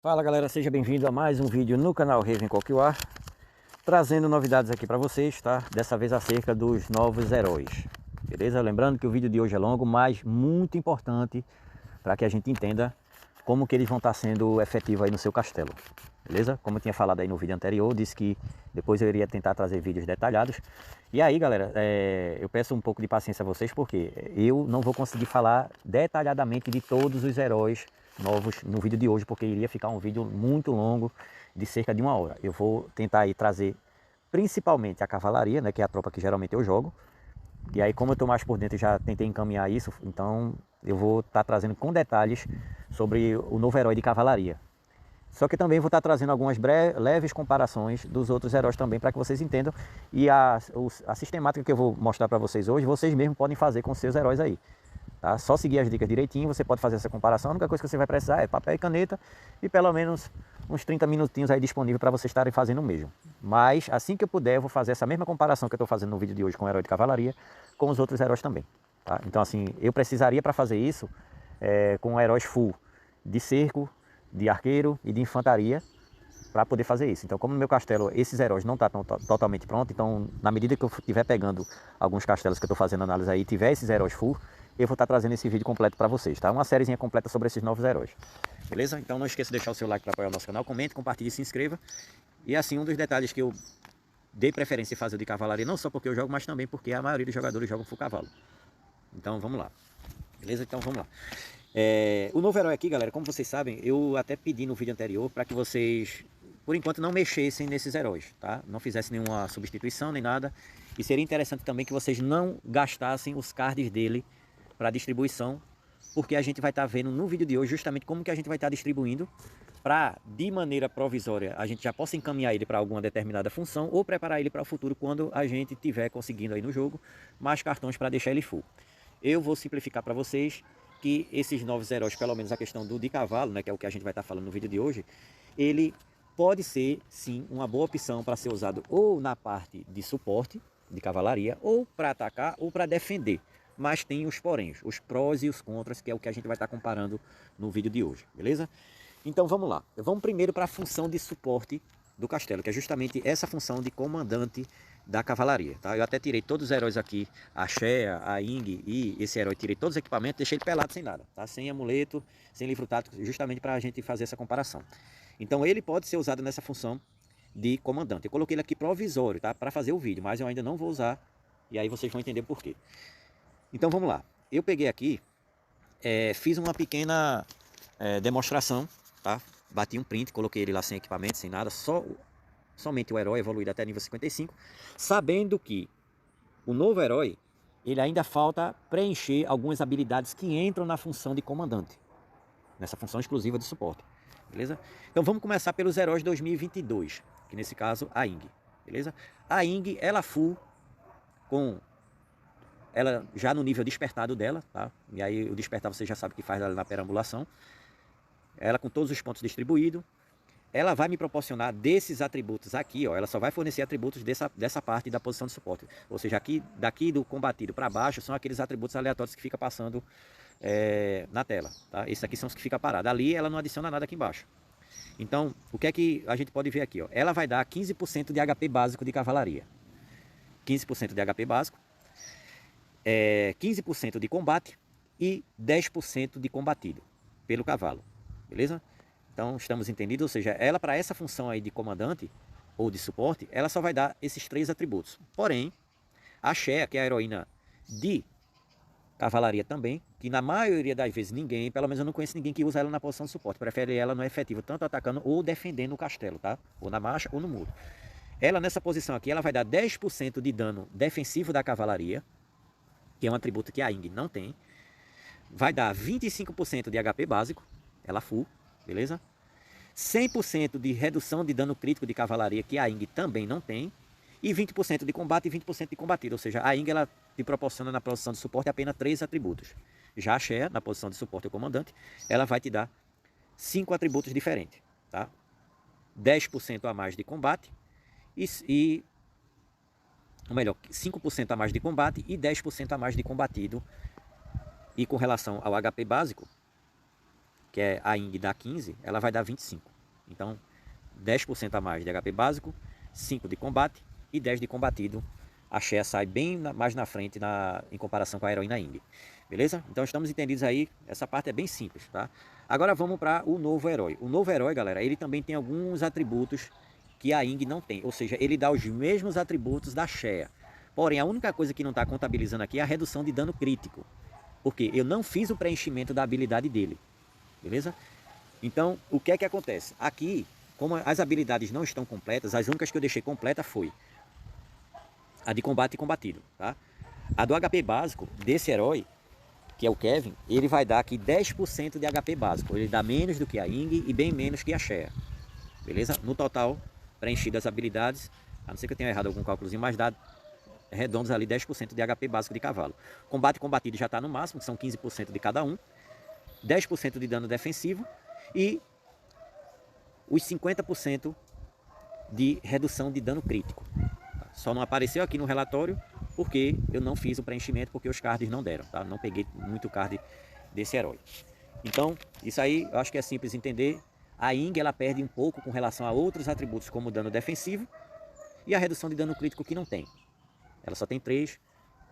Fala galera, seja bem-vindo a mais um vídeo no canal Ravenclaw War, trazendo novidades aqui para vocês, tá? Dessa vez acerca dos novos heróis, beleza? Lembrando que o vídeo de hoje é longo, mas muito importante para que a gente entenda como que eles vão estar sendo efetivos aí no seu castelo, beleza? Como eu tinha falado aí no vídeo anterior, disse que depois eu iria tentar trazer vídeos detalhados. E aí galera, eu peço um pouco de paciência a vocês, porque eu não vou conseguir falar detalhadamente de todos os heróis novos no vídeo de hoje, porque iria ficar um vídeo muito longo, de cerca de 1 hora. Eu vou tentar aí trazer principalmente a cavalaria, né, que é a tropa que geralmente eu jogo. E aí, como eu estou mais por dentro, já tentei encaminhar isso, então eu vou estar trazendo com detalhes sobre o novo herói de cavalaria. Só que também vou estar trazendo algumas leves comparações dos outros heróis também, para que vocês entendam. E a sistemática que eu vou mostrar para vocês hoje, vocês mesmos podem fazer com seus heróis aí. Tá? Só seguir as dicas direitinho, você pode fazer essa comparação. A única coisa que você vai precisar é papel e caneta e pelo menos uns 30 minutinhos aí disponível para vocês estarem fazendo o mesmo. Mas assim que eu puder, eu vou fazer essa mesma comparação que eu estou fazendo no vídeo de hoje com o herói de cavalaria, com os outros heróis também. Tá? Então assim, eu precisaria para fazer isso com heróis full de cerco, de arqueiro e de infantaria, para poder fazer isso. Então, como no meu castelo esses heróis não estão totalmente prontos, então na medida que eu estiver pegando alguns castelos que eu estou fazendo análise aí, tiver esses heróis full, eu vou estar trazendo esse vídeo completo para vocês, tá? Uma sériezinha completa sobre esses novos heróis. Beleza? Então não esqueça de deixar o seu like para apoiar o nosso canal, comente, compartilhe e se inscreva. E assim, um dos detalhes que eu dei preferência em fazer o de cavalaria, não só porque eu jogo, mas também porque a maioria dos jogadores jogam full cavalo. Então vamos lá. Beleza? Então vamos lá. O novo herói aqui, galera, como vocês sabem, eu até pedi no vídeo anterior para que vocês, por enquanto, não mexessem nesses heróis, tá? Não fizessem nenhuma substituição nem nada. E seria interessante também que vocês não gastassem os cards dele para distribuição, porque a gente vai estar vendo no vídeo de hoje justamente como que a gente vai estar distribuindo para, de maneira provisória, a gente já possa encaminhar ele para alguma determinada função ou preparar ele para o futuro quando a gente tiver conseguindo aí no jogo mais cartões para deixar ele full. Eu vou simplificar para vocês que esses novos heróis, pelo menos a questão do de cavalo, né, que é o que a gente vai estar falando no vídeo de hoje, ele pode ser sim uma boa opção para ser usado ou na parte de suporte de cavalaria, ou para atacar ou para defender. Mas tem os poréns, os prós e os contras, que é o que a gente vai estar comparando no vídeo de hoje, beleza? Então vamos lá. Vamos primeiro para a função de suporte do castelo, que é justamente essa função de comandante da cavalaria, tá? Eu até tirei todos os heróis aqui, a Shea, a Ying e esse herói, tirei todos os equipamentos, deixei ele pelado sem nada, tá? Sem amuleto, sem livro tático, justamente para a gente fazer essa comparação. Então ele pode ser usado nessa função de comandante. Eu coloquei ele aqui provisório, tá? Para fazer o vídeo, mas eu ainda não vou usar, e aí vocês vão entender por quê. Então vamos lá. Eu peguei aqui, fiz uma pequena demonstração, tá? Bati um print, coloquei ele lá sem equipamento, sem nada, somente o herói evoluído até nível 55, sabendo que o novo herói, ele ainda falta preencher algumas habilidades que entram na função de comandante, nessa função exclusiva de suporte, beleza? Então vamos começar pelos heróis 2022, que nesse caso a Ying, beleza? A Ying, ela full, com ela já no nível despertado dela, tá? E aí o despertar você já sabe que faz ela na perambulação. Ela com todos os pontos distribuídos, ela vai me proporcionar desses atributos aqui, ó, ela só vai fornecer atributos dessa parte da posição de suporte. Ou seja, aqui, daqui do combatido para baixo são aqueles atributos aleatórios que fica passando na tela, tá? Esses aqui são os que fica parado. Ali ela não adiciona nada aqui embaixo. Então, o que é que a gente pode ver aqui, ó? Ela vai dar 15% de HP básico de cavalaria. 15% de HP básico, 15% de combate e 10% de combatido pelo cavalo, beleza? Então estamos entendidos, ou seja, ela para essa função aí de comandante ou de suporte, ela só vai dar esses 3 atributos. Porém, a Shea, que é a heroína de cavalaria também, que na maioria das vezes ninguém, pelo menos eu não conheço ninguém que usa ela na posição de suporte, prefere ela no efetivo, tanto atacando ou defendendo o castelo, tá? Ou na marcha ou no muro. Ela nessa posição aqui, ela vai dar 10% de dano defensivo da cavalaria, que é um atributo que a Ying não tem. Vai dar 25% de HP básico, ela full, beleza? 100% de redução de dano crítico de cavalaria, que a Ying também não tem. E 20% de combate e 20% de combatido. Ou seja, a Ying ela te proporciona na posição de suporte apenas 3 atributos. Já a Shea, na posição de suporte ou comandante, ela vai te dar 5 atributos diferentes. Tá? 10% a mais de combate ou melhor, 5% a mais de combate e 10% a mais de combatido. E com relação ao HP básico, que é a Ying dá 15, ela vai dar 25. Então, 10% a mais de HP básico, 5 de combate e 10 de combatido. A Shea sai bem mais na frente em comparação com a heroína Ying. Beleza? Então estamos entendidos aí, essa parte é bem simples, tá? Agora vamos para o novo herói. O novo herói, galera, ele também tem alguns atributos que a Ying não tem. Ou seja, ele dá os mesmos atributos da Shea. Porém, a única coisa que não está contabilizando aqui é a redução de dano crítico. Porque eu não fiz o preenchimento da habilidade dele. Beleza? Então, o que é que acontece? Aqui, como as habilidades não estão completas, as únicas que eu deixei completa foi a de combate e combatido, tá? A do HP básico desse herói, que é o Kevin, ele vai dar aqui 10% de HP básico. Ele dá menos do que a Ying e bem menos que a Shea. Beleza? No total, preenchido as habilidades, a não ser que eu tenha errado algum cálculozinho, mas dá redondos ali 10% de HP básico de cavalo. Combate e combatido já está no máximo, que são 15% de cada um. 10% de dano defensivo e os 50% de redução de dano crítico. Só não apareceu aqui no relatório porque eu não fiz o preenchimento, porque os cards não deram, tá? Não peguei muito card desse herói. Então, isso aí eu acho que é simples entender. A Ying, ela perde um pouco com relação a outros atributos, como o dano defensivo e a redução de dano crítico, que não tem. Ela só tem 3,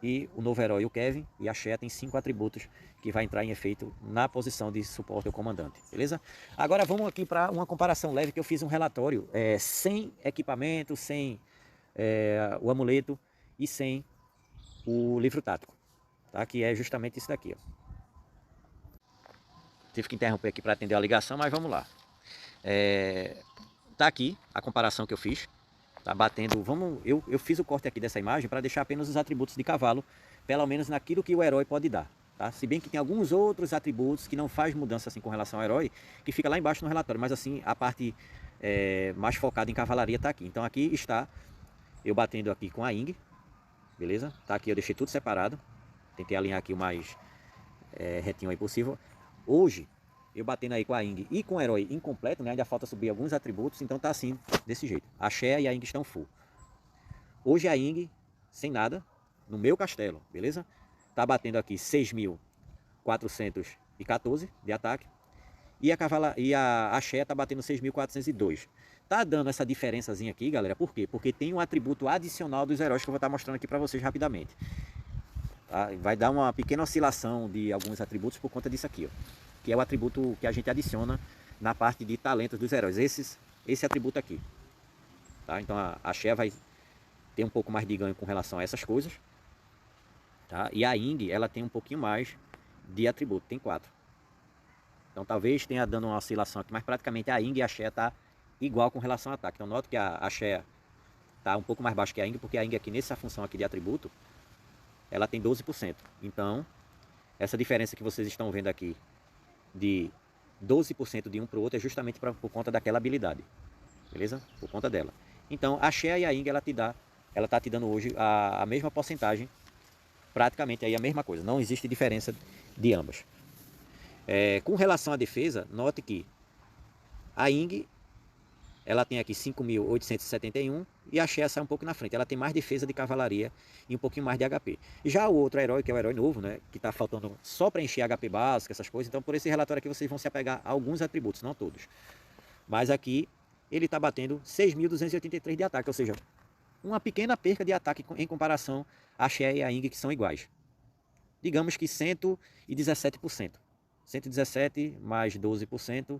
e o novo herói, o Kevin, e a Shea tem 5 atributos que vai entrar em efeito na posição de suporte ao comandante, beleza? Agora vamos aqui para uma comparação leve, que eu fiz um relatório sem equipamento, sem o amuleto e sem o livro tático, tá? Que é justamente isso daqui, ó. Tive que interromper aqui para atender a ligação, mas vamos lá. Tá aqui a comparação que eu fiz. Tá batendo, eu fiz o corte aqui dessa imagem para deixar apenas os atributos de cavalo, pelo menos naquilo que o herói pode dar, tá? Se bem que tem alguns outros atributos que não faz mudança assim com relação ao herói, que fica lá embaixo no relatório, mas assim, a parte mais focada em cavalaria está aqui. Então aqui está eu batendo aqui com a Ying, beleza? Tá aqui, eu deixei tudo separado, tentei alinhar aqui o mais retinho aí possível. Hoje, eu batendo aí com a Ying e com o herói incompleto, né? Ainda falta subir alguns atributos, então tá assim, desse jeito. A Shea e a Ying estão full. Hoje a Ying, sem nada, no meu castelo, beleza? Tá batendo aqui 6.414 de ataque. E a Shea tá batendo 6.402. Tá dando essa diferençazinha aqui, galera, por quê? Porque tem um atributo adicional dos heróis que eu vou estar mostrando aqui para vocês rapidamente. Tá? Vai dar uma pequena oscilação de alguns atributos por conta disso aqui, ó, que é o atributo que a gente adiciona na parte de talentos dos heróis, esse atributo aqui, tá? Então a Shea vai ter um pouco mais de ganho com relação a essas coisas, tá? E a Ying, ela tem um pouquinho mais de atributo, tem 4. Então talvez tenha dando uma oscilação aqui, mas praticamente a Ying e a Shea tá igual com relação ao ataque. Então note que a Shea tá um pouco mais baixo que a Ying, porque a Ying aqui nessa função aqui de atributo, ela tem 12%. Então essa diferença que vocês estão vendo aqui de 12% de um para o outro é justamente por conta daquela habilidade, beleza? Por conta dela. Então a Shea e a Ying, ela tá te dando hoje a mesma porcentagem, praticamente aí a mesma coisa, não existe diferença de ambas. Com relação à defesa, note que a Ying, ela tem aqui 5.871 e a Shea sai um pouco na frente. Ela tem mais defesa de cavalaria e um pouquinho mais de HP. Já o outro herói, que é o herói novo, né, que está faltando só para encher HP básico, essas coisas. Então por esse relatório aqui vocês vão se apegar a alguns atributos, não todos. Mas aqui ele está batendo 6.283 de ataque, ou seja, uma pequena perca de ataque em comparação a Shea e a Ying, que são iguais. Digamos que 117%. 117 mais 12%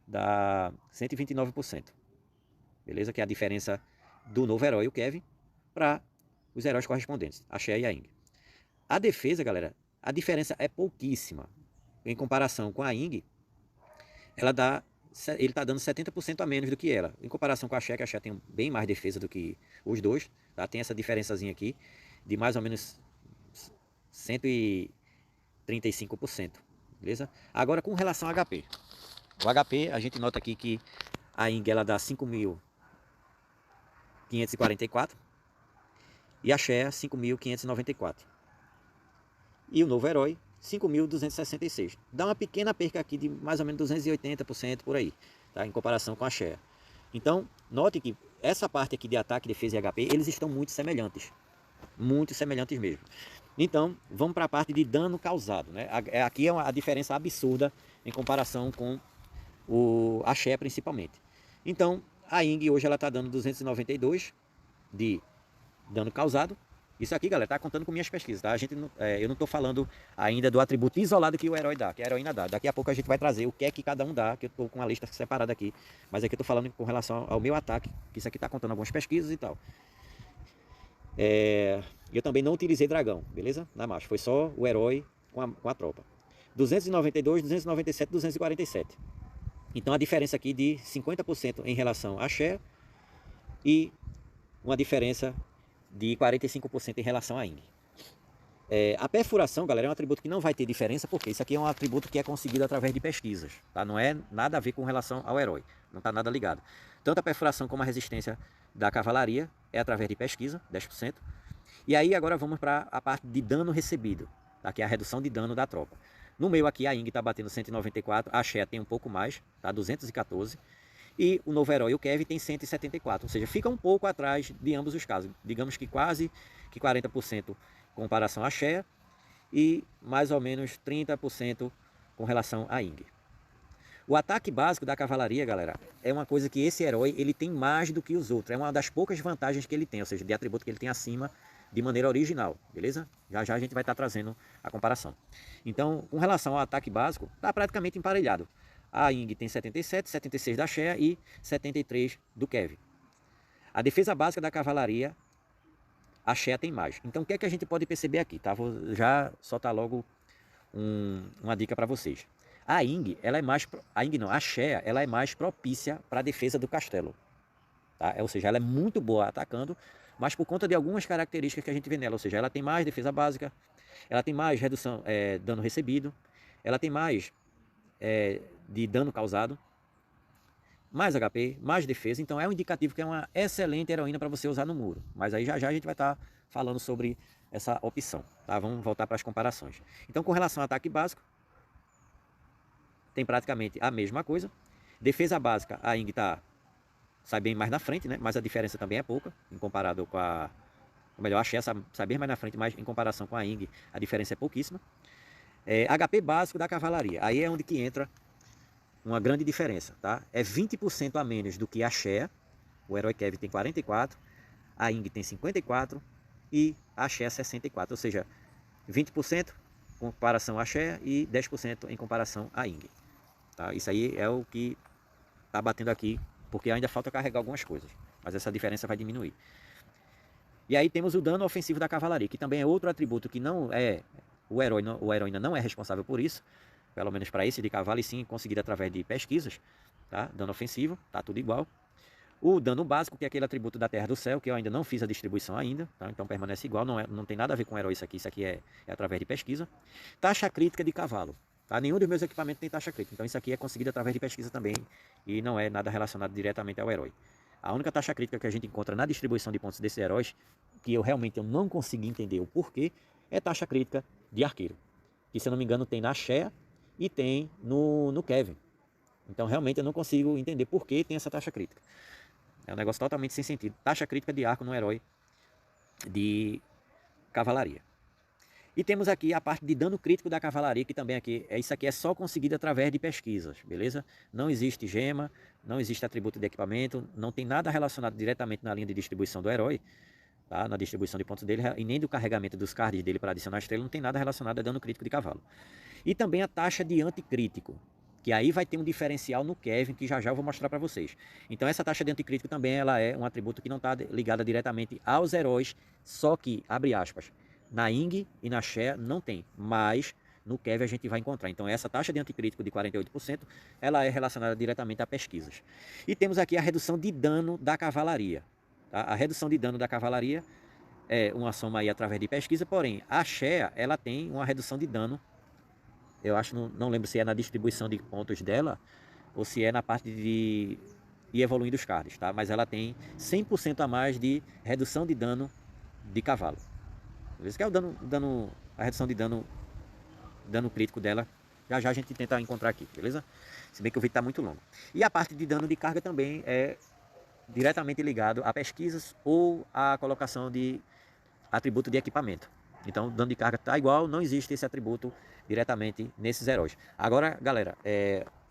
dá 129%. Beleza? Que é a diferença do novo herói, o Kevin, para os heróis correspondentes, a Shea e a Ying. A defesa, galera, a diferença é pouquíssima. Em comparação com a Ying, ele está dando 70% a menos do que ela. Em comparação com a Shea, que a Shea tem bem mais defesa do que os dois, tá? Tem essa diferençazinha aqui de mais ou menos 135%. Beleza? Agora com relação ao HP. O HP, a gente nota aqui que a Ying, ela dá 5.544 e a Shea 5.594. E o novo herói 5.266. Dá uma pequena perca aqui de mais ou menos 280% por aí, tá? Em comparação com a Shea. Então, note que essa parte aqui de ataque, defesa e HP, eles estão muito semelhantes mesmo. Então, vamos para a parte de dano causado, né? Aqui é a diferença absurda em comparação com a Shea principalmente. Então, a Ing hoje ela está dando 292 de dano causado. Isso aqui, galera, tá contando com minhas pesquisas, tá? Eu não estou falando ainda do atributo isolado que o herói dá, que a heroína dá. Daqui a pouco a gente vai trazer o que é que cada um dá, que eu estou com a lista separada aqui. Mas aqui eu estou falando com relação ao meu ataque, que isso aqui está contando algumas pesquisas e tal. Eu também não utilizei dragão, beleza? Na marcha, foi só o herói com a tropa. 292, 297, 247. Então a diferença aqui de 50% em relação a Share e uma diferença de 45% em relação a Ing. A perfuração, galera, é um atributo que não vai ter diferença, porque isso aqui é um atributo que é conseguido através de pesquisas, tá? Não é nada a ver com relação ao herói, não está nada ligado. Tanto a perfuração como a resistência da cavalaria é através de pesquisa, 10%. E aí agora vamos para a parte de dano recebido, tá? Que é a redução de dano da tropa. No meio aqui a Ing está batendo 194, a Shea tem um pouco mais, tá? 214. E o novo herói, o Kevin, tem 174, ou seja, fica um pouco atrás de ambos os casos. Digamos que quase que 40% com comparação à Shea e mais ou menos 30% com relação a Ing. O ataque básico da cavalaria, galera, é uma coisa que esse herói ele tem mais do que os outros. É uma das poucas vantagens que ele tem, ou seja, de atributo que ele tem acima de maneira original, beleza? Já já a gente vai estar trazendo a comparação. Então, com relação ao ataque básico, está praticamente emparelhado. A Ing tem 77, 76 da Shea e 73 do Kevin. A defesa básica da cavalaria, a Shea tem mais. Então o que é que a gente pode perceber aqui? Tá? Vou já soltar logo uma dica para vocês. A Ing, ela é mais... A Ing não, a Shea, ela é mais propícia para a defesa do castelo. Tá? Ou seja, ela é muito boa atacando, mas por conta de algumas características que a gente vê nela. Ou seja, ela tem mais defesa básica, ela tem mais redução, dano recebido, ela tem mais... de dano causado, mais HP, mais defesa. Então é um indicativo que é uma excelente heroína para você usar no muro. Mas aí já já a gente vai estar falando sobre essa opção, tá? Vamos voltar para as comparações. Então com relação ao ataque básico, tem praticamente a mesma coisa. Defesa básica, a Ing sai bem mais na frente, né? Mas a diferença também é pouca, em comparado com a... Ou melhor, a Shea sai bem mais na frente, mas em comparação com a Ing, a diferença é pouquíssima. HP básico da cavalaria, aí é onde que entra uma grande diferença, tá? É 20% a menos do que a Shea. O herói Kevin tem 44, a Ing tem 54 e a Shea 64, ou seja, 20% em comparação a Shea e 10% em comparação a Ing. Tá? Isso aí é o que está batendo aqui, porque ainda falta carregar algumas coisas, mas essa diferença vai diminuir. E aí temos o dano ofensivo da cavalaria, que também é outro atributo que não é... O heroína não é responsável por isso, pelo menos para esse de cavalo, e sim conseguido através de pesquisas, tá? Dano ofensivo, tá tudo igual. O dano básico, que é aquele atributo da Terra do Céu, que eu ainda não fiz a distribuição ainda, tá? Então permanece igual, não tem nada a ver com o herói isso aqui é através de pesquisa. Taxa crítica de cavalo, tá? Nenhum dos meus equipamentos tem taxa crítica, então isso aqui é conseguido através de pesquisa também, e não é nada relacionado diretamente ao herói. A única taxa crítica que a gente encontra na distribuição de pontos desses heróis, que eu realmente não consegui entender o porquê, é taxa crítica de arqueiro, que se eu não me engano tem na Shea e tem no Kevin. Então realmente eu não consigo entender por que tem essa taxa crítica. É um negócio totalmente sem sentido. Taxa crítica de arco no herói de cavalaria. E temos aqui a parte de dano crítico da cavalaria, que também isso aqui é só conseguido através de pesquisas, beleza? Não existe gema, não existe atributo de equipamento, não tem nada relacionado diretamente na linha de distribuição do herói, tá? Na distribuição de pontos dele, e nem do carregamento dos cards dele para adicionar estrela, não tem nada relacionado a dano crítico de cavalo. E também a taxa de anticrítico, que aí vai ter um diferencial no Kevin, que já já eu vou mostrar para vocês. Então essa taxa de anticrítico também ela é um atributo que não está ligada diretamente aos heróis, só que, abre aspas, na Ing e na Shea não tem, mas no Kevin a gente vai encontrar. Então essa taxa de anticrítico de 48%, ela é relacionada diretamente a pesquisas. E temos aqui a redução de dano da cavalaria. Tá? A redução de dano da cavalaria é uma soma aí através de pesquisa, porém a Shea, ela tem uma redução de dano. Eu acho, não lembro se é na distribuição de pontos dela ou se é na parte de ir evoluindo os cards, tá? Mas ela tem 100% a mais de redução de dano de cavalo. Beleza? Que é a redução de dano crítico dela. Já já a gente tenta encontrar aqui, beleza? Se bem que o vídeo está muito longo. E a parte de dano de carga também é diretamente ligado a pesquisas ou a colocação de atributo de equipamento. Então o dano de carga está igual, não existe esse atributo diretamente nesses heróis. Agora, galera,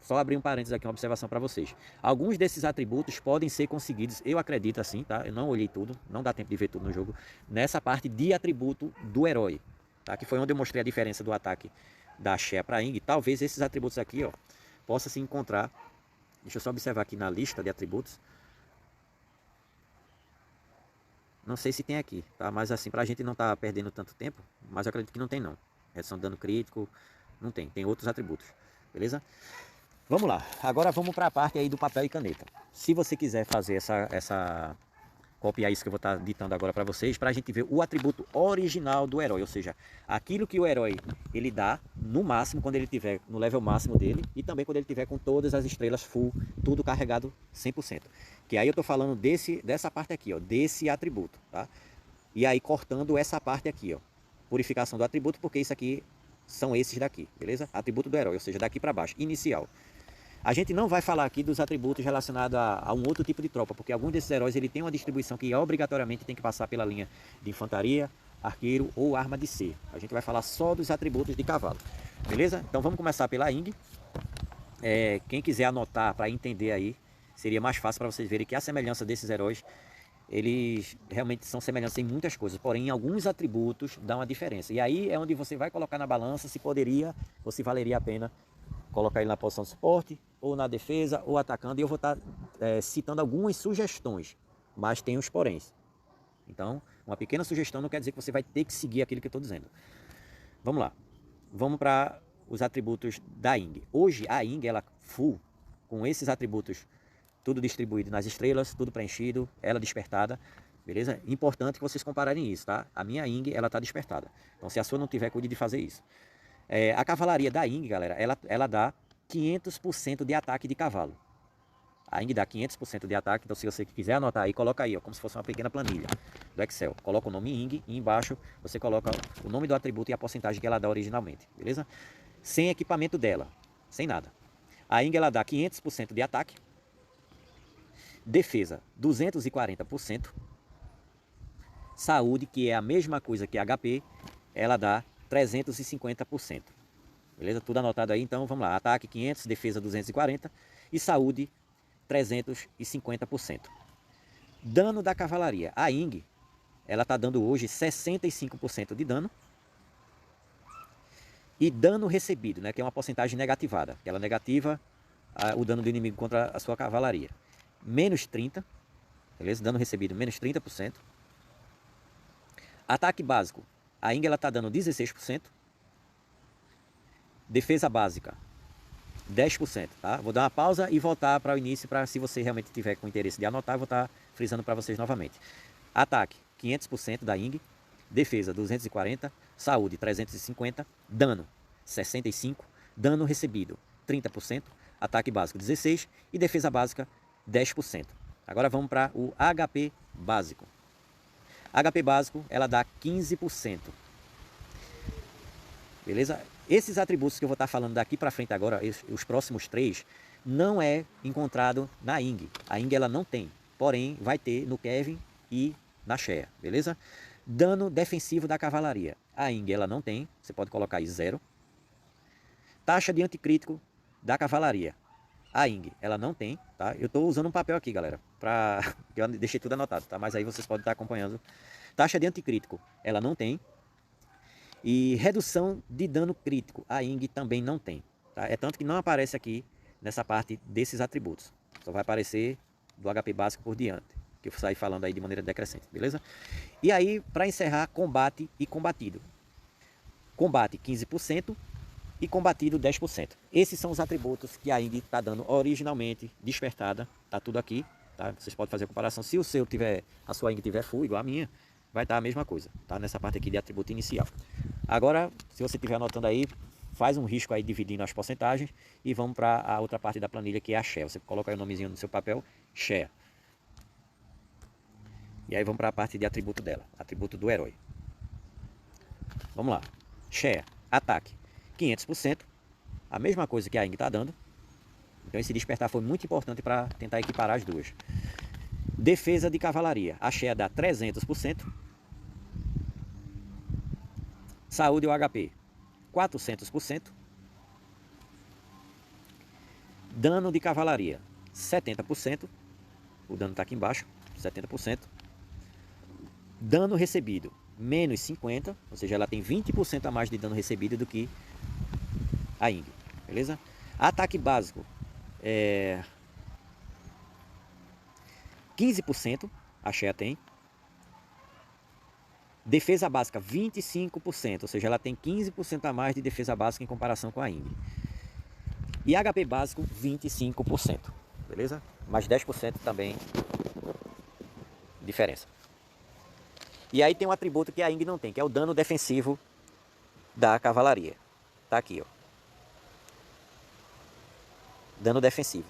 Só abrir um parênteses aqui, uma observação para vocês. Alguns desses atributos podem ser conseguidos, eu acredito assim, tá? Eu não olhei tudo, não dá tempo de ver tudo no jogo, nessa parte de atributo do herói, tá? Que foi onde eu mostrei a diferença do ataque da Shea para a Ying. Talvez esses atributos aqui, ó, possa se encontrar. Deixa eu só observar aqui na lista de atributos. Não sei se tem aqui, tá? Mas assim, pra gente não tá perdendo tanto tempo, mas eu acredito que não tem não. Redução de dano crítico, não tem. Tem outros atributos, beleza? Vamos lá. Agora vamos para a parte aí do papel e caneta. Se você quiser fazer copiar isso que eu vou estar ditando agora para vocês, para a gente ver o atributo original do herói, ou seja, aquilo que o herói ele dá no máximo quando ele tiver no level máximo dele e também quando ele tiver com todas as estrelas full, tudo carregado 100%. Que aí eu tô falando dessa parte aqui, ó, desse atributo, tá? E aí cortando essa parte aqui, ó, purificação do atributo, porque isso aqui são esses daqui, beleza? Atributo do herói, ou seja, daqui para baixo, inicial. A gente não vai falar aqui dos atributos relacionados a um outro tipo de tropa, porque alguns desses heróis ele tem uma distribuição que obrigatoriamente tem que passar pela linha de infantaria, arqueiro ou arma de ser. A gente vai falar só dos atributos de cavalo, beleza? Então vamos começar pela Ying. Quem quiser anotar para entender aí, seria mais fácil para vocês verem que a semelhança desses heróis, eles realmente são semelhantes em muitas coisas, porém em alguns atributos dá uma diferença. E aí é onde você vai colocar na balança se poderia ou se valeria a pena colocar ele na posição de suporte, ou na defesa, ou atacando. E eu vou estar citando algumas sugestões, mas tem os poréns. Então, uma pequena sugestão não quer dizer que você vai ter que seguir aquilo que eu estou dizendo. Vamos lá. Vamos para os atributos da Ying. Hoje, a Ying, ela full, com esses atributos, tudo distribuído nas estrelas, tudo preenchido, ela despertada, beleza? Importante que vocês compararem isso, tá? A minha Ying, ela está despertada. Então, se a sua não tiver, cuide de fazer isso. A cavalaria da Ying, galera, ela dá 500% de ataque de cavalo. A Ying dá 500% de ataque, então se você quiser anotar aí, coloca aí, ó, como se fosse uma pequena planilha do Excel. Coloca o nome Ying e embaixo você coloca o nome do atributo e a porcentagem que ela dá originalmente, beleza? Sem equipamento dela, sem nada. A Ying, ela dá 500% de ataque, defesa 240%, saúde, que é a mesma coisa que HP, ela dá 350%. Beleza? Tudo anotado aí, então vamos lá. Ataque 500, defesa 240 e saúde 350%. Dano da cavalaria. A Ying, ela está dando hoje 65% de dano. E dano recebido, né, que é uma porcentagem negativada. Ela negativa o dano do inimigo contra a sua cavalaria. Menos 30, beleza? Dano recebido menos 30%. Ataque básico. A Ying, ela está dando 16%. Defesa básica, 10%, tá? Vou dar uma pausa e voltar para o início, para se você realmente tiver com interesse de anotar, eu vou estar frisando para vocês novamente. Ataque, 500% da Ying. Defesa, 240. Saúde, 350. Dano, 65. Dano recebido, 30%. Ataque básico, 16%. E defesa básica, 10%. Agora vamos para o HP básico. HP básico, ela dá 15%. Beleza? Esses atributos que eu vou estar falando daqui para frente agora, os próximos 3, não é encontrado na Ying. A Ying, ela não tem, porém vai ter no Kevin e na Shea, beleza? Dano defensivo da cavalaria. A Ying, ela não tem, você pode colocar aí 0. Taxa de anticrítico da cavalaria. A Ying, ela não tem, tá? Eu estou usando um papel aqui, galera, eu deixei tudo anotado, tá? Mas aí vocês podem estar acompanhando. Taxa de anticrítico, ela não tem. E redução de dano crítico, a Ying também não tem, tá? É tanto que não aparece aqui nessa parte desses atributos. Só vai aparecer do HP básico por diante, que eu vou sair falando aí de maneira decrescente, beleza? E aí, para encerrar, combate e combatido. Combate 15% e combatido 10%. Esses são os atributos que a Ying está dando originalmente, despertada, tá tudo aqui, tá? Vocês podem fazer a comparação. Se a sua Ying tiver full, igual a minha, vai estar a mesma coisa, tá? Nessa parte aqui de atributo inicial. Agora, se você estiver anotando aí, faz um risco aí dividindo as porcentagens e vamos para a outra parte da planilha, que é a Shea. Você coloca aí o nomezinho no seu papel, Shea. E aí vamos para a parte de atributo dela, atributo do herói. Vamos lá. Shea, ataque, 500%, a mesma coisa que a Ying está dando. Então esse despertar foi muito importante para tentar equiparar as duas. Defesa de cavalaria, a Shea dá 300%. Saúde ou HP, 400%. Dano de cavalaria, 70%. O dano está aqui embaixo, 70%. Dano recebido, menos 50%. Ou seja, ela tem 20% a mais de dano recebido do que a Ying. Beleza? Ataque básico, 15%. A Shea tem. Defesa básica, 25%. Ou seja, ela tem 15% a mais de defesa básica em comparação com a Ying. E HP básico, 25%. Beleza? Mais 10% também diferença. E aí tem um atributo que a Ying não tem, que é o dano defensivo da cavalaria. Tá aqui, ó. Dano defensivo.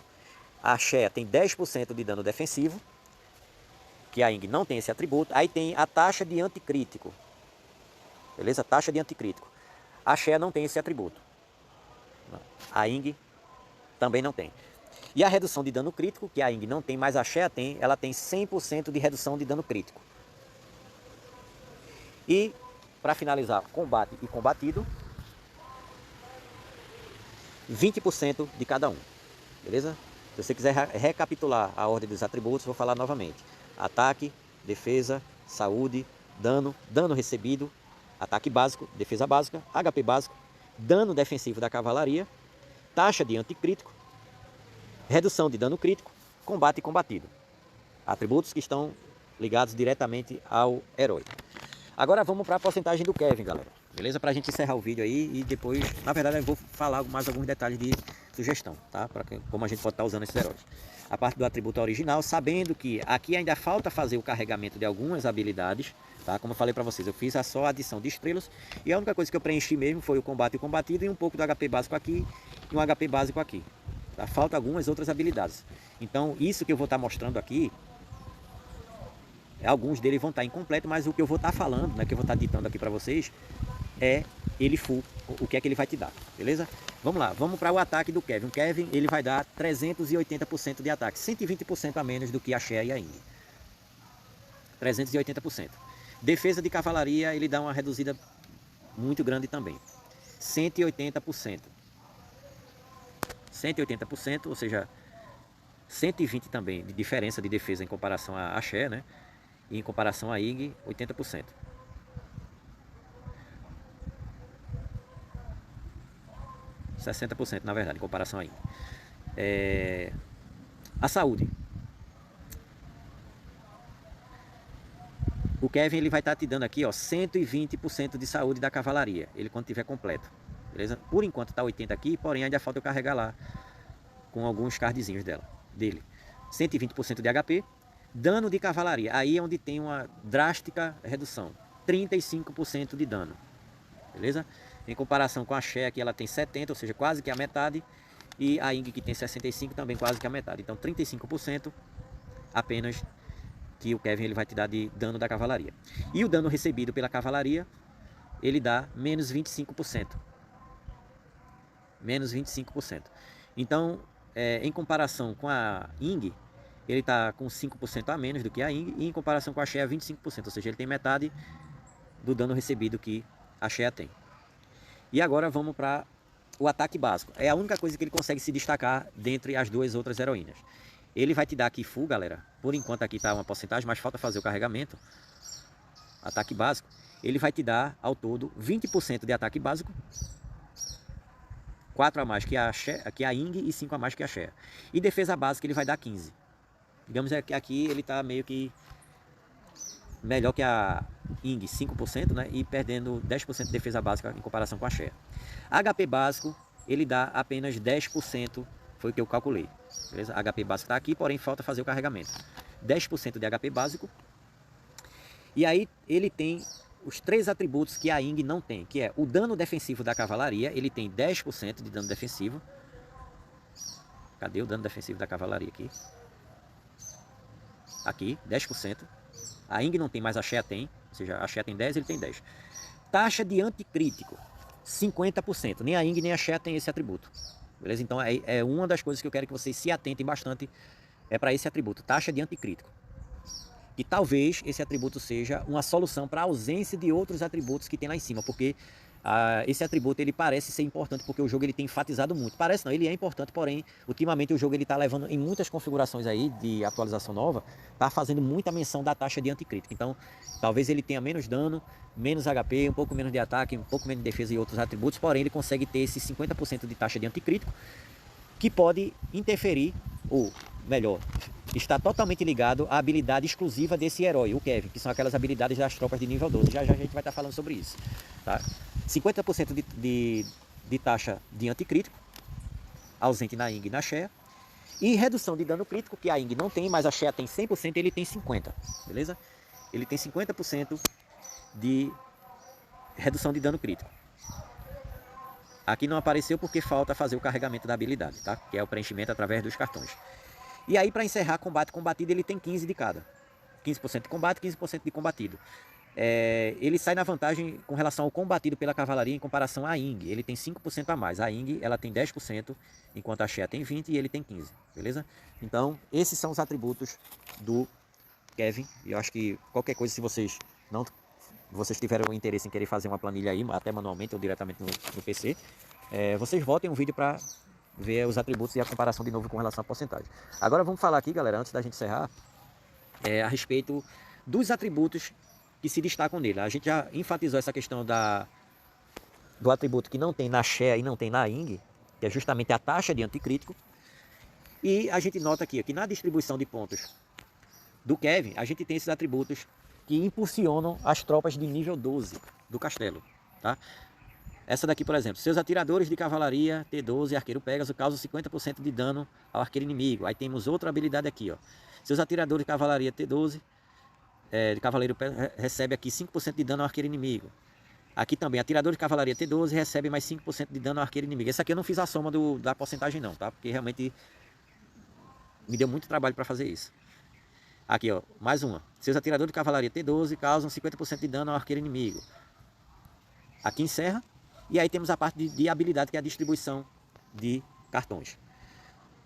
A Shea tem 10% de dano defensivo, que a Ying não tem esse atributo. Aí tem a taxa de anticrítico. Beleza? Taxa de anticrítico. A Shea não tem esse atributo. A Ying também não tem. E a redução de dano crítico, que a Ying não tem, mas a Shea tem, ela tem 100% de redução de dano crítico. E, para finalizar, combate e combatido, 20% de cada um. Beleza? Se você quiser recapitular a ordem dos atributos, vou falar novamente. Ataque, defesa, saúde, dano, dano recebido, ataque básico, defesa básica, HP básico, dano defensivo da cavalaria, taxa de anticrítico, redução de dano crítico, combate e combatido. Atributos que estão ligados diretamente ao herói. Agora vamos para a porcentagem do Kevin, galera. Beleza? Para a gente encerrar o vídeo aí e depois, na verdade, eu vou falar mais alguns detalhes de sugestão, tá? Para como a gente pode estar usando esses heróis. A parte do atributo original, sabendo que aqui ainda falta fazer o carregamento de algumas habilidades, tá? Como eu falei para vocês, eu fiz só a adição de estrelas e a única coisa que eu preenchi mesmo foi o combate e o combatido e um pouco do HP básico aqui e um HP básico aqui. Tá? Falta algumas outras habilidades. Então, isso que eu vou estar mostrando aqui, alguns deles vão estar incompletos, mas o que eu vou estar falando, né, que eu vou estar ditando aqui para vocês, é ele full, o que é que ele vai te dar, beleza? Vamos lá, vamos para o ataque do Kevin. O Kevin, ele vai dar 380% de ataque, 120% a menos do que a Shea e a Ying. 380%. Defesa de cavalaria, ele dá uma reduzida muito grande também. 180%. 180%, ou seja, 120 também de diferença de defesa em comparação a Shea, né? E em comparação a Ying, 80%. %, na verdade, em comparação a Ying. A saúde. O Kevin, ele vai estar te dando aqui, ó, 120% de saúde da cavalaria, ele quando tiver completo. Beleza? Por enquanto está 80 aqui, porém ainda falta eu carregar lá com alguns cardzinhos dele. 120% de HP. Dano de cavalaria, aí é onde tem uma drástica redução, 35% de dano, beleza? Em comparação com a Shea, que ela tem 70%, ou seja, quase que a metade, e a Ying, que tem 65%, também quase que a metade. Então 35% apenas que o Kevin ele vai te dar de dano da cavalaria. E o dano recebido pela cavalaria, ele dá menos 25%. Menos 25%. Então, em comparação com a Ying, ele está com 5% a menos do que a Ying, e em comparação com a Shea, 25%, ou seja, ele tem metade do dano recebido que a Shea tem. E agora vamos para o ataque básico. É a única coisa que ele consegue se destacar dentre as duas outras heroínas. Ele vai te dar aqui full, galera. Por enquanto aqui está uma porcentagem, mas falta fazer o carregamento. Ataque básico. Ele vai te dar, ao todo, 20% de ataque básico. 4 a mais que a Ying e 5 a mais que a Shea. E defesa básica ele vai dar 15%. Digamos que aqui ele está meio que melhor que a Ying, 5%, né? E perdendo 10% de defesa básica em comparação com a Shea. HP básico, ele dá apenas 10%, foi o que eu calculei. Beleza? HP básico está aqui, porém falta fazer o carregamento. 10% de HP básico. E aí ele tem os 3 atributos que a Ying não tem, que é o dano defensivo da cavalaria, ele tem 10% de dano defensivo. Cadê o dano defensivo da cavalaria aqui? Aqui, 10%. A Ying não tem, mas a Shea tem. Ou seja, a Shea tem 10, ele tem 10. Taxa de anticrítico, 50%. Nem a Ying nem a Shea tem esse atributo. Beleza? Então é uma das coisas que eu quero que vocês se atentem bastante, é para esse atributo, taxa de anticrítico. E talvez esse atributo seja uma solução para a ausência de outros atributos que tem lá em cima, porque esse atributo ele parece ser importante porque o jogo ele tem enfatizado muito. Parece não, ele é importante, porém, ultimamente o jogo ele está levando em muitas configurações aí de atualização nova, está fazendo muita menção da taxa de anticrítico. Então, talvez ele tenha menos dano, menos HP, um pouco menos de ataque, um pouco menos de defesa e outros atributos, porém ele consegue ter esse 50% de taxa de anticrítico, que pode interferir, ou melhor, está totalmente ligado à habilidade exclusiva desse herói, o Kevin, que são aquelas habilidades das tropas de nível 12. Já já a gente vai estar falando sobre isso, tá? 50% de taxa de anticrítico, ausente na Ying e na Shea, e redução de dano crítico, que a Ying não tem, mas a Shea tem 100%, ele tem 50%, beleza? Ele tem 50% de redução de dano crítico. Aqui não apareceu porque falta fazer o carregamento da habilidade, tá? Que é o preenchimento através dos cartões. E aí, para encerrar combate combatido, ele tem 15 de cada. 15% de combate, 15% de combatido. Ele sai na vantagem com relação ao combatido pela cavalaria em comparação à Ying. Ele tem 5% a mais. A Ying, ela tem 10%, enquanto a Shea tem 20% e ele tem 15%, beleza? Então, esses são os atributos do Kevin. E eu acho que qualquer coisa, se vocês tiverem interesse em querer fazer uma planilha aí, até manualmente ou diretamente no PC, vocês voltem um vídeo para ver os atributos e a comparação de novo com relação à porcentagem. Agora vamos falar aqui, galera, antes da gente encerrar, a respeito dos atributos que se destacam nele. A gente já enfatizou essa questão do atributo que não tem na Shea e não tem na Ying, que é justamente a taxa de anticrítico. E a gente nota aqui que na distribuição de pontos do Kevin, a gente tem esses atributos que impulsionam as tropas de nível 12 do castelo, tá? Essa daqui, por exemplo, seus atiradores de cavalaria T12 e arqueiro Pégaso causam 50% de dano ao arqueiro inimigo. Aí temos outra habilidade aqui, ó. Seus atiradores de cavalaria T12 de cavaleiro recebe aqui 5% de dano ao arqueiro inimigo. Aqui também, atirador de cavalaria T12 recebe mais 5% de dano ao arqueiro inimigo. Esse aqui eu não fiz a soma da porcentagem não, tá? Porque realmente me deu muito trabalho para fazer isso. Aqui, ó, mais uma. Seus atiradores de cavalaria T12 causam 50% de dano ao arqueiro inimigo. Aqui encerra. E aí temos a parte de habilidade, que é a distribuição de cartões.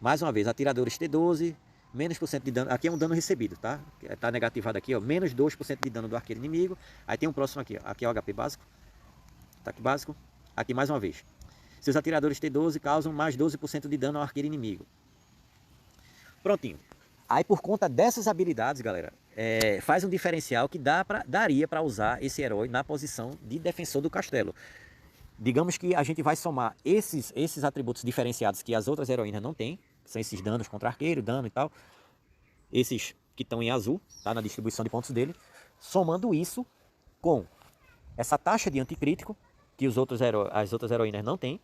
Mais uma vez, atiradores T12, menos por cento de dano. Aqui é um dano recebido, tá? Tá negativado aqui, ó. Menos 2% de dano do arqueiro inimigo. Aí tem um próximo aqui, ó. Aqui é o HP básico. Ataque básico. Aqui mais uma vez. Seus atiradores T12 causam mais 12% de dano ao arqueiro inimigo. Prontinho. Aí por conta dessas habilidades, galera, faz um diferencial que daria para usar esse herói na posição de defensor do castelo. Digamos que a gente vai somar esses atributos diferenciados que as outras heroínas não têm, que são esses danos contra arqueiro, dano e tal, esses que estão em azul, tá, na distribuição de pontos dele, somando isso com essa taxa de anticrítico, que as outras heroínas não têm,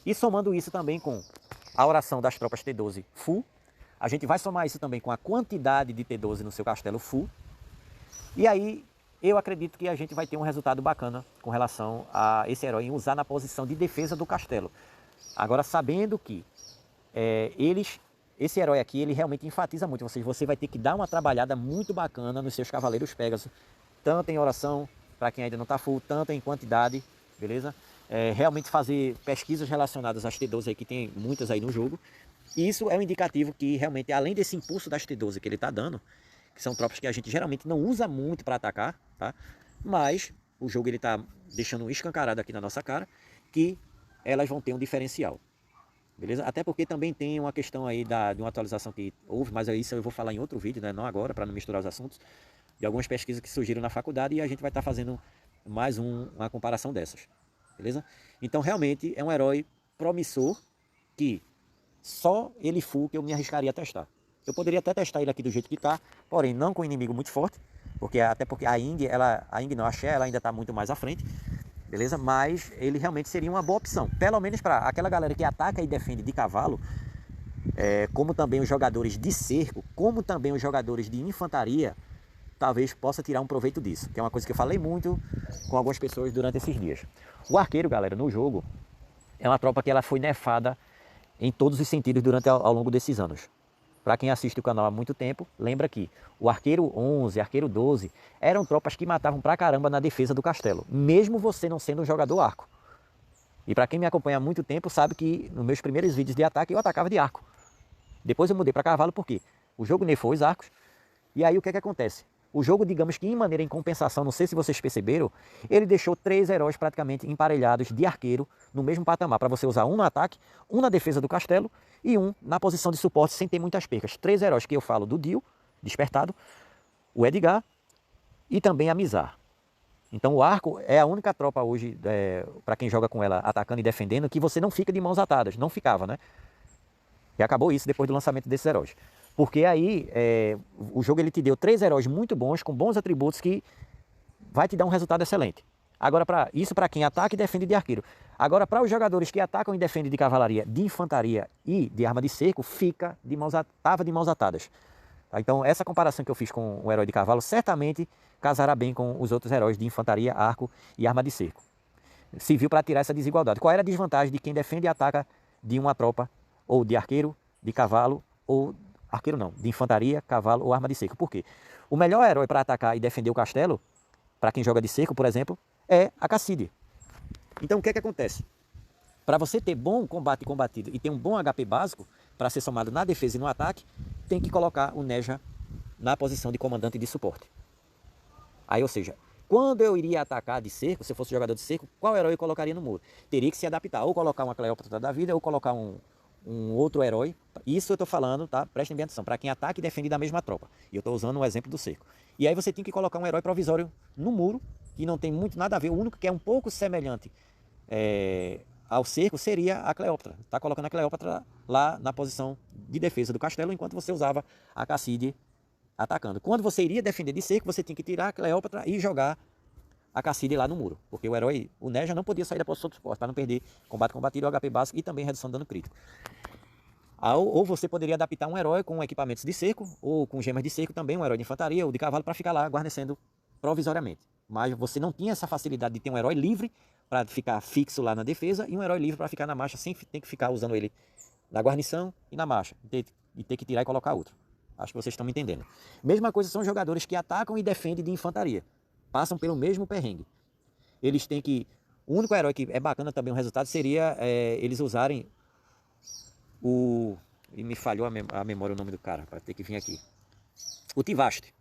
e somando isso também com a oração das tropas T12 full, a gente vai somar isso também com a quantidade de T12 no seu castelo full, e aí eu acredito que a gente vai ter um resultado bacana com relação a esse herói em usar na posição de defesa do castelo. Agora, sabendo que esse herói aqui, ele realmente enfatiza muito. Você vai ter que dar uma trabalhada muito bacana nos seus cavaleiros Pégaso, tanto em oração, para quem ainda não está full, tanto em quantidade, beleza? Realmente fazer pesquisas relacionadas às T12 aí, que tem muitas aí no jogo. E isso é um indicativo que realmente, além desse impulso das T12 que ele está dando, que são tropas que a gente geralmente não usa muito para atacar, tá? Mas o jogo ele está deixando escancarado aqui na nossa cara que elas vão ter um diferencial, beleza? Até porque também tem uma questão aí de uma atualização que houve, mas isso eu vou falar em outro vídeo, né? Não agora, para não misturar os assuntos, de algumas pesquisas que surgiram na faculdade, e a gente vai estar fazendo mais uma comparação dessas, beleza? Então realmente é um herói promissor que só ele full que eu me arriscaria a testar. Eu poderia até testar ele aqui do jeito que está, porém não com um inimigo muito forte, até porque a Ying não, a Shea, ela ainda está muito mais à frente, beleza? Mas ele realmente seria uma boa opção, pelo menos para aquela galera que ataca e defende de cavalo, como também os jogadores de cerco, como também os jogadores de infantaria, talvez possa tirar um proveito disso, que é uma coisa que eu falei muito com algumas pessoas durante esses dias. O arqueiro, galera, no jogo, é uma tropa que ela foi nerfada em todos os sentidos ao longo desses anos. Para quem assiste o canal há muito tempo, lembra que o arqueiro 11, arqueiro 12, eram tropas que matavam pra caramba na defesa do castelo, mesmo você não sendo um jogador arco. E para quem me acompanha há muito tempo, sabe que nos meus primeiros vídeos de ataque eu atacava de arco. Depois eu mudei para cavalo porque o jogo nerfou os arcos, e aí o que acontece? O jogo, digamos que em maneira em compensação, não sei se vocês perceberam, ele deixou 3 heróis praticamente emparelhados de arqueiro no mesmo patamar, para você usar um no ataque, um na defesa do castelo e um na posição de suporte sem ter muitas percas. 3 heróis que eu falo do Dio, despertado, o Edgar e também a Mizar. Então o arco é a única tropa hoje, para quem joga com ela atacando e defendendo, que você não fica de mãos atadas, não ficava, né? E acabou isso depois do lançamento desses heróis. Porque aí o jogo ele te deu 3 heróis muito bons, com bons atributos que vai te dar um resultado excelente. Agora, isso para quem ataca e defende de arqueiro. Agora, para os jogadores que atacam e defendem de cavalaria, de infantaria e de arma de cerco, estava de mãos atadas. Então, essa comparação que eu fiz com o herói de cavalo certamente casará bem com os outros heróis de infantaria, arco e arma de cerco. Serviu para tirar essa desigualdade. Qual era a desvantagem de quem defende e ataca de uma tropa, ou de arqueiro, de cavalo, ou arqueiro não, de infantaria, cavalo ou arma de cerco? Por quê? O melhor herói para atacar e defender o castelo, para quem joga de cerco, por exemplo, é a Casside. Então, o que é que acontece? Para você ter bom combate combatido e ter um bom HP básico, para ser somado na defesa e no ataque, tem que colocar o Neja na posição de comandante de suporte. Aí, ou seja, quando eu iria atacar de cerco, se eu fosse jogador de cerco, qual herói eu colocaria no muro? Teria que se adaptar, ou colocar uma Cleópatra da vida, ou colocar um outro herói. Isso eu estou falando, tá? Prestem bem atenção, para quem ataca e defende da mesma tropa. E eu estou usando o exemplo do cerco. E aí você tem que colocar um herói provisório no muro, que não tem muito nada a ver, o único que é um pouco semelhante ao cerco seria a Cleópatra. Tá colocando a Cleópatra lá na posição de defesa do castelo, enquanto você usava a Casside atacando. Quando você iria defender de cerco, você tinha que tirar a Cleópatra e jogar a Casside lá no muro. Porque o herói, o Neja, não podia sair da posição de suporte, para não perder combate combatido, HP básico e também redução de dano crítico. Ou você poderia adaptar um herói com equipamentos de cerco, ou com gemas de cerco também, um herói de infantaria ou de cavalo, para ficar lá guarnecendo provisoriamente. Mas você não tinha essa facilidade de ter um herói livre para ficar fixo lá na defesa e um herói livre para ficar na marcha sem ter que ficar usando ele na guarnição e na marcha, e ter que tirar e colocar outro. Acho que vocês estão me entendendo. Mesma coisa são jogadores que atacam e defendem de infantaria. Passam pelo mesmo perrengue. Eles têm que... O único herói que é bacana também o resultado seria eles usarem o... E me falhou a memória o nome do cara, para ter que vir aqui. O Tivaste.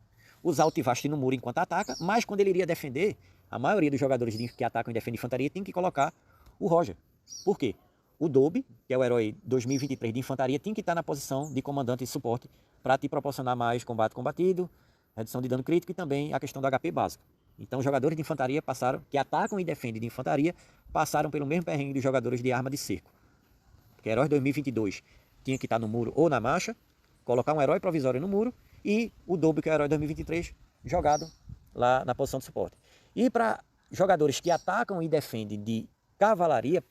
Usar o Tivaste no muro enquanto ataca, mas quando ele iria defender, a maioria dos jogadores que atacam e defendem infantaria tem que colocar o Roger. Por quê? O Dobby, que é o herói 2023 de infantaria, tem que estar na posição de comandante de suporte para te proporcionar mais combate combatido, redução de dano crítico e também a questão do HP básico. Então, jogadores de infantaria que atacam e defendem de infantaria, passaram pelo mesmo perrengue dos jogadores de arma de cerco. Porque herói 2022 tinha que estar no muro ou na marcha, colocar um herói provisório no muro, e o Dobby, que é o herói 2023, jogado lá na posição de suporte. E para jogadores que atacam e defendem de cavalaria,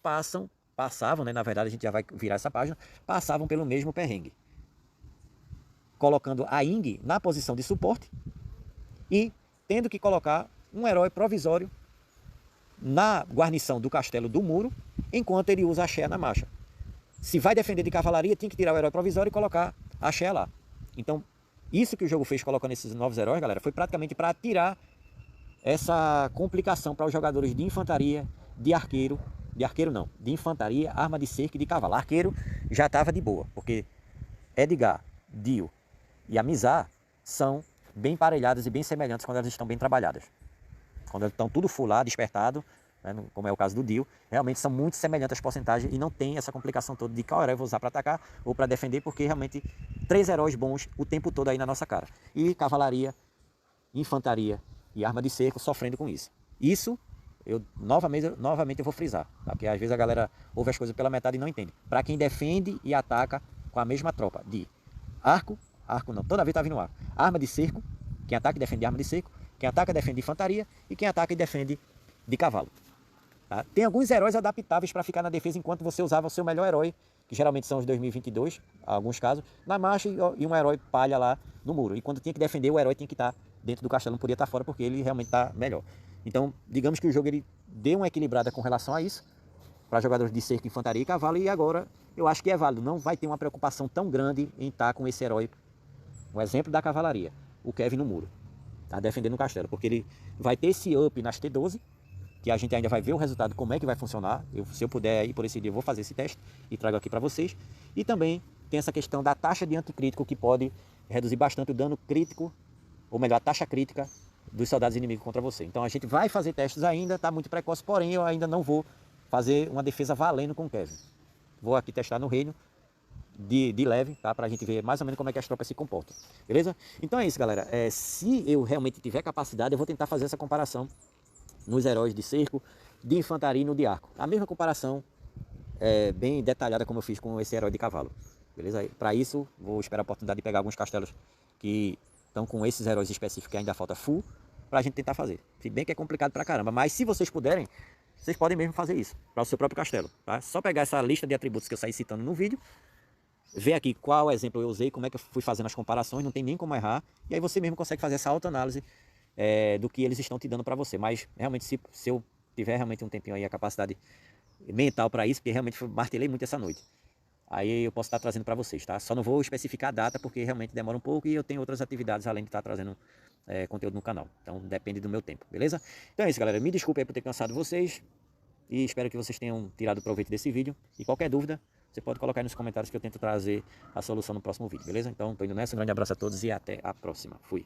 passavam, né, na verdade a gente já vai virar essa página, passavam pelo mesmo perrengue. Colocando a Ing na posição de suporte e tendo que colocar um herói provisório na guarnição do castelo do muro, enquanto ele usa a Shea na marcha. Se vai defender de cavalaria, tem que tirar o herói provisório e colocar a Shea lá. Então, isso que o jogo fez colocando esses novos heróis, galera, foi praticamente para tirar essa complicação para os jogadores de infantaria, de arqueiro não, de infantaria, arma de cerco e de cavalo. Arqueiro já estava de boa, porque Edgar, Dio e a Mizar são bem parelhadas e bem semelhantes quando elas estão bem trabalhadas. Quando elas estão tudo full lá, despertado, né, como é o caso do Dio, realmente são muito semelhantes as porcentagens e não tem essa complicação toda de qual herói eu vou usar para atacar ou para defender, porque realmente 3 heróis bons o tempo todo aí na nossa cara. E cavalaria, infantaria e arma de cerco sofrendo com isso. Isso, novamente eu vou frisar, tá? Porque às vezes a galera ouve as coisas pela metade e não entende. Para quem defende e ataca com a mesma tropa de arco não, toda vez tá vindo arco. Arma de cerco, quem ataca e defende de arma de cerco, quem ataca e defende de infantaria e quem ataca e defende de cavalo. Tá? Tem alguns heróis adaptáveis para ficar na defesa enquanto você usava o seu melhor herói, que geralmente são os 2022, em alguns casos, na marcha e um herói palha lá no muro. E quando tinha que defender, o herói tinha que estar dentro do castelo, não podia estar fora porque ele realmente está melhor. Então, digamos que o jogo ele deu uma equilibrada com relação a isso, para jogadores de cerco, infantaria e cavalo, e agora eu acho que é válido. Não vai ter uma preocupação tão grande em estar com esse herói, um exemplo da cavalaria, o Kevin no muro, tá defendendo o castelo, porque ele vai ter esse up nas T12, que a gente ainda vai ver o resultado, como é que vai funcionar. Se eu puder ir por esse dia, eu vou fazer esse teste e trago aqui para vocês. E também tem essa questão da taxa de anticrítico, que pode reduzir bastante o dano crítico ou melhor, a taxa crítica dos soldados inimigos contra você. Então a gente vai fazer testes ainda, está muito precoce, porém eu ainda não vou fazer uma defesa valendo com o Kevin. Vou aqui testar no reino de leve, tá? Pra gente ver mais ou menos como é que as tropas se comportam, beleza? Então é isso, galera. Se eu realmente tiver capacidade, eu vou tentar fazer essa comparação nos heróis de cerco, de infantaria e no de arco. A mesma comparação bem detalhada como eu fiz com esse herói de cavalo, beleza? Para isso, vou esperar a oportunidade de pegar alguns castelos que estão com esses heróis específicos que ainda falta full, pra gente tentar fazer. Se bem que é complicado pra caramba, mas se vocês puderem, vocês podem mesmo fazer isso, para o seu próprio castelo, tá? Só pegar essa lista de atributos que eu saí citando no vídeo, ver aqui qual exemplo eu usei, como é que eu fui fazendo as comparações, não tem nem como errar, e aí você mesmo consegue fazer essa autoanálise do que eles estão te dando para você. Mas realmente, se eu tiver realmente um tempinho aí, a capacidade mental para isso, porque realmente martelei muito essa noite, aí eu posso estar trazendo para vocês, tá? Só não vou especificar a data, porque realmente demora um pouco e eu tenho outras atividades além de estar trazendo conteúdo no canal. Então depende do meu tempo, beleza? Então é isso, galera. Me desculpe aí por ter cansado vocês e espero que vocês tenham tirado proveito desse vídeo. E qualquer dúvida, você pode colocar aí nos comentários que eu tento trazer a solução no próximo vídeo, beleza? Então, tô indo nessa. Um grande abraço a todos e até a próxima. Fui!